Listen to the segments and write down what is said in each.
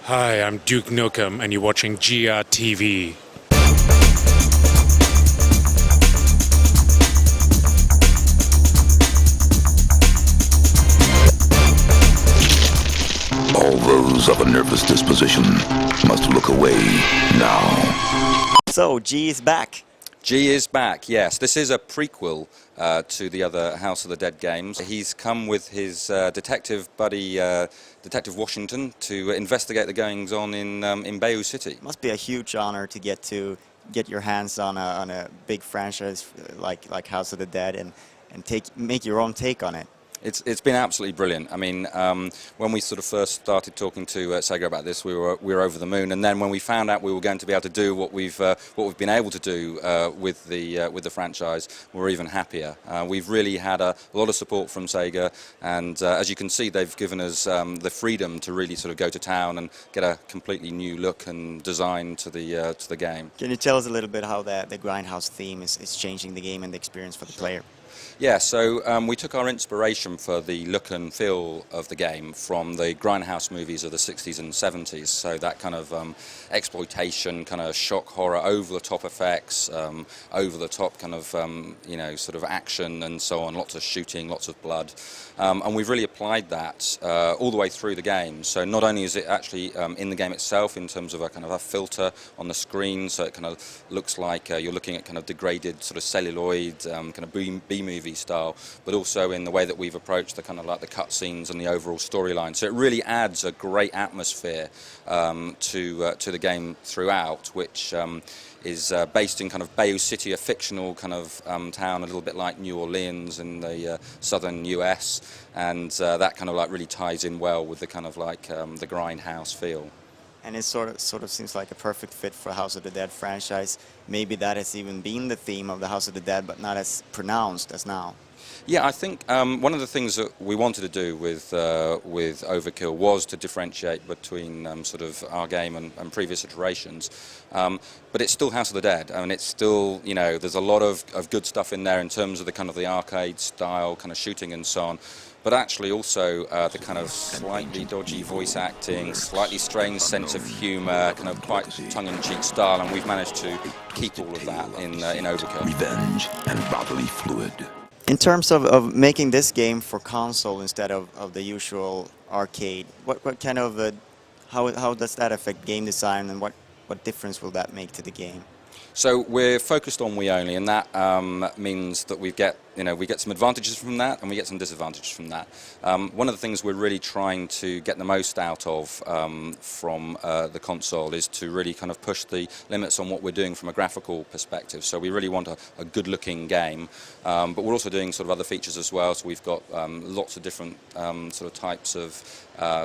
Hi, I'm Duke Nukem, and you're watching GR All those of a nervous disposition must look away now. So, G is back. G is back, yes. This is a prequel to the other House of the Dead games. He's come with his detective buddy, Detective Washington, to investigate the goings-on in Bayou City. Must be a huge honor to get your hands on a big franchise like House of the Dead and make your own take on it. It's been absolutely brilliant. I mean, when we sort of first started talking to Sega about this, we were over the moon. And then when we found out we were going to be able to do what we've been able to do with the franchise, we're even happier. We've really had a lot of support from Sega, and as you can see, they've given us the freedom to really sort of go to town and get a completely new look and design to the game. Can you tell us a little bit how the Grindhouse theme is changing the game and the experience for the player? Yeah, so we took our inspiration for the look and feel of the game from the Grindhouse movies of the 60s and 70s. So that kind of exploitation, kind of shock horror, over-the-top effects, over-the-top kind of, sort of action and so on, lots of shooting, lots of blood. And we've really applied that all the way through the game. So not only is it actually in the game itself in terms of a kind of a filter on the screen, so it kind of looks like you're looking at kind of degraded sort of celluloid, kind of B-movie style, but also in the way that we've approached the kind of like the cutscenes and the overall storyline. So it really adds a great atmosphere to the game throughout, which is based in kind of Bayou City, a fictional kind of town, a little bit like New Orleans in the southern US, and that kind of like really ties in well with the kind of like the Grindhouse feel. And it sort of seems like a perfect fit for House of the Dead franchise. Maybe that has even been the theme of the House of the Dead, but not as pronounced as now. Yeah, I think one of the things that we wanted to do with Overkill was to differentiate between sort of our game and previous iterations. But it's still House of the Dead. I mean, it's still, there's a lot of good stuff in there in terms of the kind of the arcade style kind of shooting and so on. But actually also the kind of slightly dodgy voice acting, slightly strange sense of humour, kind of quite tongue-in-cheek style, and we've managed to keep all of that in Overkill. Revenge and bodily fluid. In terms of making this game for console instead of the usual arcade, what kind of how does that affect game design, and what difference will that make to the game? So we're focused on Wii only, and that means that we get some advantages from that, and we get some disadvantages from that. One of the things we're really trying to get the most out of from the console is to really kind of push the limits on what we're doing from a graphical perspective. So we really want a good-looking game, but we're also doing sort of other features as well. So we've got lots of different sort of types of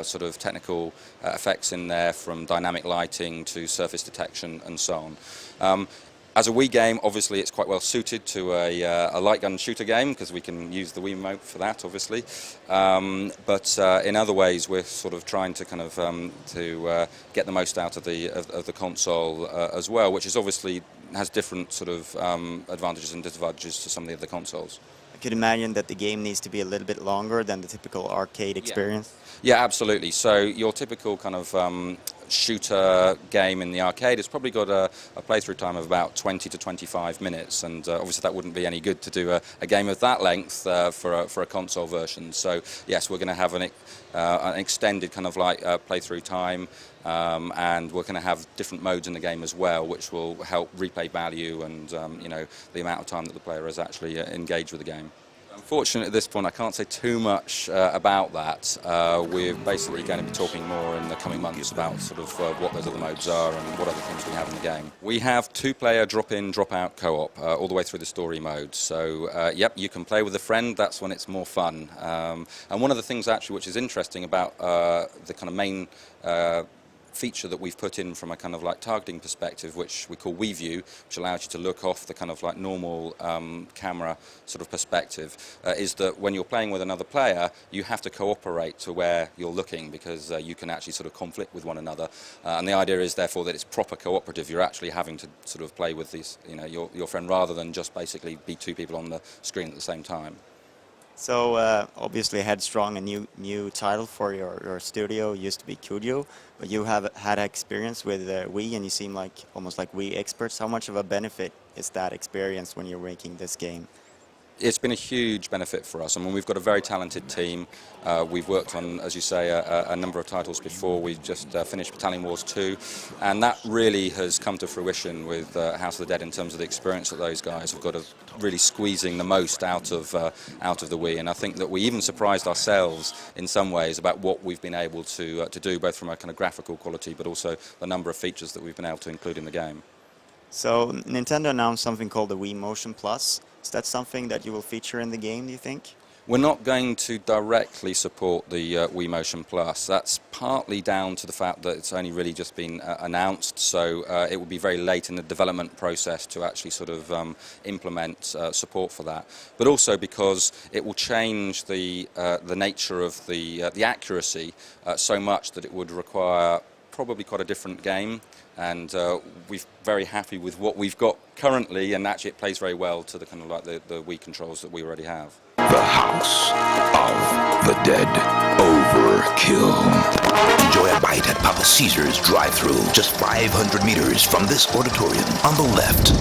sort of technical effects in there, from dynamic lighting to surface detection and so on. As a Wii game, obviously it's quite well suited to a light gun shooter game, because we can use the Wii remote for that, obviously. But in other ways, we're sort of trying to kind of get the most out of the console as well, which is obviously has different sort of advantages and disadvantages to some of the other consoles. I could imagine that the game needs to be a little bit longer than the typical arcade experience. Yeah, absolutely. So your typical kind of shooter game in the arcade has probably got a playthrough time of about 20 to 25 minutes, and obviously that wouldn't be any good to do a game of that length for a console version. So yes, we're going to have an extended kind of like playthrough time, and we're going to have different modes in the game as well, which will help replay value and the amount of time that the player has actually engaged with the game. Unfortunately, at this point, I can't say too much about that. We're basically going to be talking more in the coming months about sort of what those other modes are and what other things we have in the game. We have two-player drop-in, drop-out co-op all the way through the story mode. So, yep, you can play with a friend. That's when it's more fun. And one of the things actually which is interesting about the kind of main feature that we've put in from a kind of like targeting perspective, which we call Wii View, which allows you to look off the kind of like normal camera sort of perspective, is that when you're playing with another player, you have to cooperate to where you're looking, because you can actually sort of conflict with one another. And the idea is therefore that it's proper cooperative. You're actually having to sort of play with these, your friend, rather than just basically be two people on the screen at the same time. So obviously Headstrong, a new title for your studio, used to be Kudio, but you have had experience with Wii, and you seem like almost like Wii experts. How much of a benefit is that experience when you're making this game? It's been a huge benefit for us. I mean, we've got a very talented team. We've worked on, as you say, a number of titles before. We've just finished Battalion Wars 2, and that really has come to fruition with House of the Dead in terms of the experience that those guys have got of really squeezing the most out of the Wii. And I think that we even surprised ourselves in some ways about what we've been able to do, both from a kind of graphical quality, but also the number of features that we've been able to include in the game. So Nintendo announced something called the Wii Motion Plus. Is that something that you will feature in the game, do you think? We're not going to directly support the Wii Motion Plus. That's partly down to the fact that it's only really just been announced, so it will be very late in the development process to actually sort of implement support for that. But also because it will change the nature of the accuracy so much that it would require probably quite a different game, and we're very happy with what we've got currently, and actually it plays very well to the kind of like the Wii controls that we already have. The House of the Dead. Overkill. Enjoy a bite at Papa Caesar's drive-thru, just 500 meters from this auditorium on the left.